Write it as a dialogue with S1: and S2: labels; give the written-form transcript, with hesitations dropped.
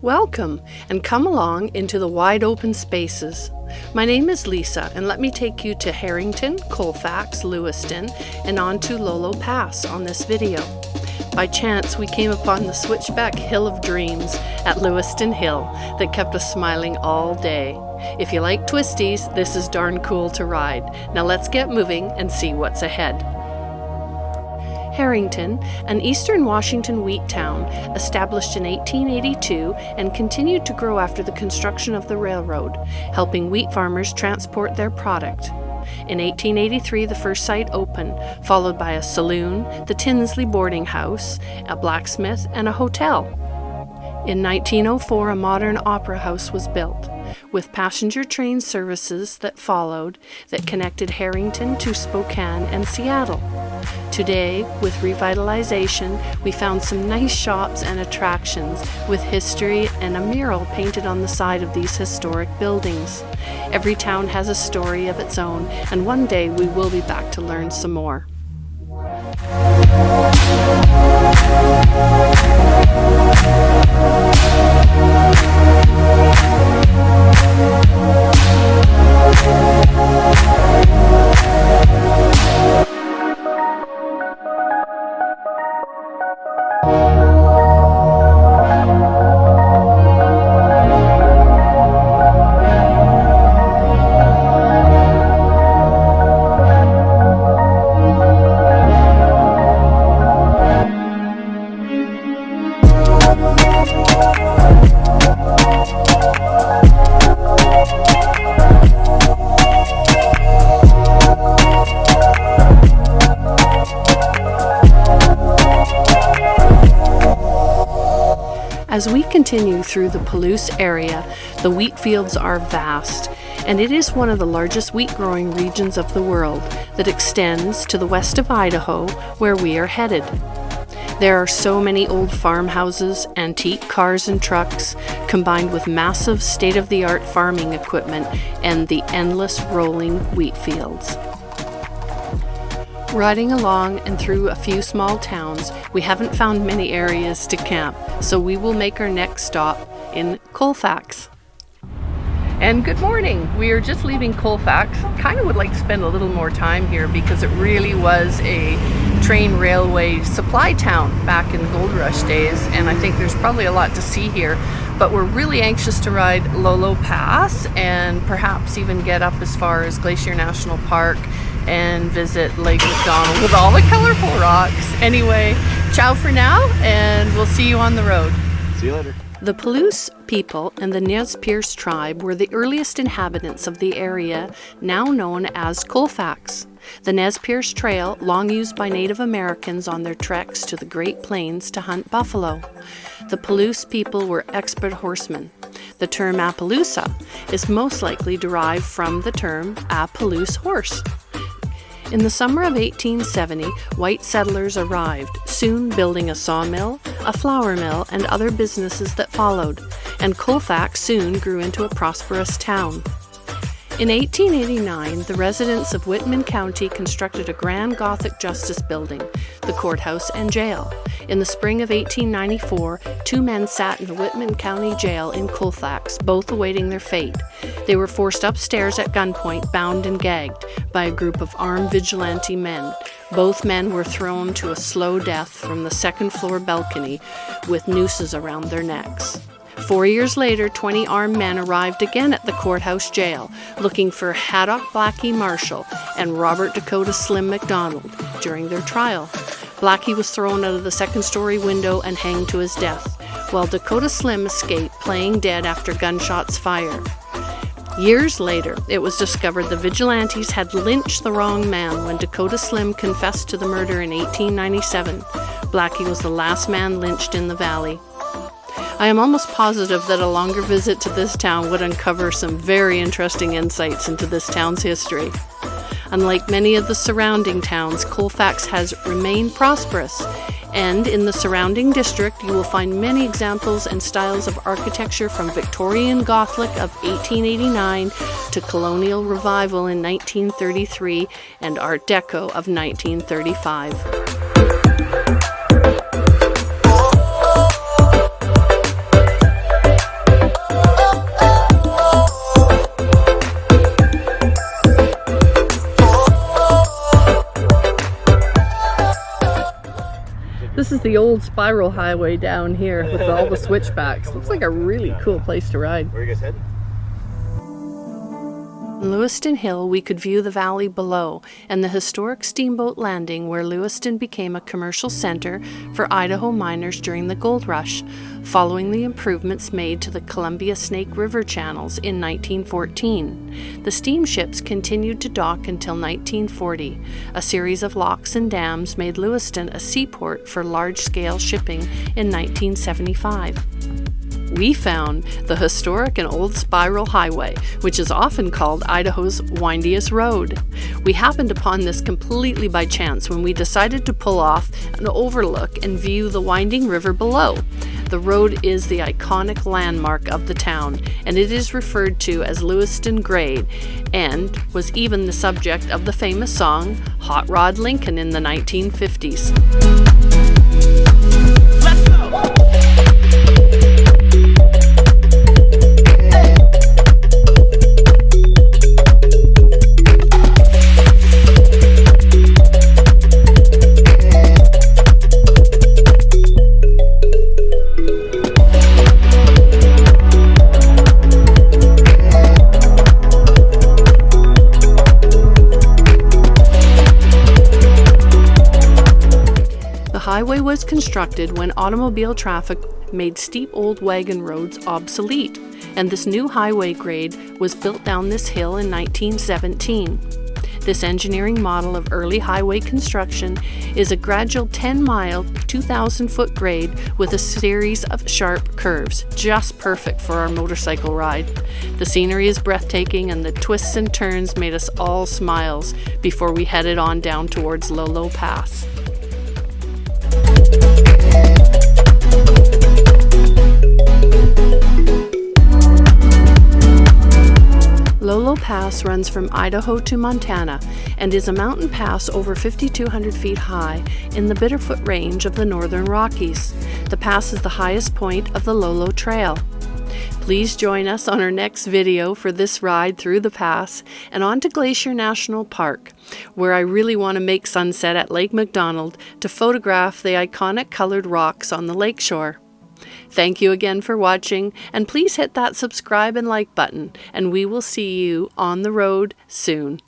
S1: Welcome, and come along into the wide open spaces. My name is Lisa, and let me take you to Harrington, Colfax, Lewiston, and on to Lolo Pass on this video. By chance, we came upon the switchback hill of dreams at Lewiston Hill that kept us smiling all day. If you like twisties, this is darn cool to ride. Now let's get moving and see what's ahead. Harrington, an eastern Washington wheat town, established in 1882 and continued to grow after the construction of the railroad, helping wheat farmers transport their product. In 1883, the first site opened, followed by a saloon, the Tinsley boarding house, a blacksmith, and a hotel. In 1904, a modern opera house was built, with passenger train services that followed that connected Harrington to Spokane and Seattle. Today, with revitalization, we found some nice shops and attractions with history and a mural painted on the side of these historic buildings. Every town has a story of its own, and one day we will be back to learn some more. As we continue through the Palouse area, the wheat fields are vast, and it is one of the largest wheat growing regions of the world that extends to the west of Idaho, where we are headed. There are so many old farmhouses, antique cars and trucks, combined with massive state-of-the-art farming equipment and the endless rolling wheat fields. Riding along and through a few small towns, we haven't found many areas to camp, so we will make our next stop in Colfax. And good morning. We are just leaving Colfax. Kind of would like to spend a little more time here because it really was a train railway supply town back in the gold rush days, and I think there's probably a lot to see here. But we're really anxious to ride Lolo Pass and perhaps even get up as far as Glacier National Park and visit Lake McDonald with all the colorful rocks. Anyway, ciao for now, and we'll see you on the road.
S2: See you later.
S1: The Palouse people and the Nez Perce tribe were the earliest inhabitants of the area now known as Colfax. The Nez Perce Trail, long used by Native Americans on their treks to the Great Plains to hunt buffalo. The Palouse people were expert horsemen. The term Appaloosa is most likely derived from the term a Palouse horse. In the summer of 1870, white settlers arrived, soon building a sawmill, a flour mill, and other businesses that followed, and Colfax soon grew into a prosperous town. In 1889, the residents of Whitman County constructed a grand Gothic justice building, the courthouse and jail. In the spring of 1894, two men sat in the Whitman County Jail in Colfax, both awaiting their fate. They were forced upstairs at gunpoint, bound and gagged by a group of armed vigilante men. Both men were thrown to a slow death from the second-floor balcony with nooses around their necks. 4 years later, 20 armed men arrived again at the courthouse jail, looking for Haddock Blackie Marshall and Robert Dakota Slim McDonald during their trial. Blackie was thrown out of the second-story window and hanged to his death, while Dakota Slim escaped, playing dead after gunshots fired. Years later, it was discovered the Vigilantes had lynched the wrong man when Dakota Slim confessed to the murder in 1897. Blackie was the last man lynched in the valley. I am almost positive that a longer visit to this town would uncover some very interesting insights into this town's history. Unlike many of the surrounding towns, Colfax has remained prosperous, and in the surrounding district you will find many examples and styles of architecture from Victorian Gothic of 1889 to Colonial Revival in 1933 and Art Deco of 1935. is the old spiral highway down here with all the switchbacks. Looks like a really cool place to ride.
S2: Where are you guys heading?
S1: On Lewiston Hill, we could view the valley below and the historic steamboat landing where Lewiston became a commercial center for Idaho miners during the gold rush, following the improvements made to the Columbia Snake River channels in 1914. The steamships continued to dock until 1940. A series of locks and dams made Lewiston a seaport for large-scale shipping in 1975. We found the historic and old spiral highway, which is often called Idaho's windiest road. We happened upon this completely by chance when we decided to pull off an overlook and view the winding river below. The road is the iconic landmark of the town, and it is referred to as Lewiston Grade, and was even the subject of the famous song Hot Rod Lincoln in the 1950s. Let's go! The highway was constructed when automobile traffic made steep old wagon roads obsolete, and this new highway grade was built down this hill in 1917. This engineering model of early highway construction is a gradual 10-mile, 2,000-foot grade with a series of sharp curves, just perfect for our motorcycle ride. The scenery is breathtaking, and the twists and turns made us all smiles before we headed on down towards Lolo Pass. Lolo Pass runs from Idaho to Montana and is a mountain pass over 5,200 feet high in the Bitterfoot Range of the Northern Rockies. The pass is the highest point of the Lolo Trail. Please join us on our next video for this ride through the pass and on to Glacier National Park, where I really want to make sunset at Lake McDonald to photograph the iconic colored rocks on the lakeshore. Thank you again for watching, and please hit that subscribe and like button, and we will see you on the road soon.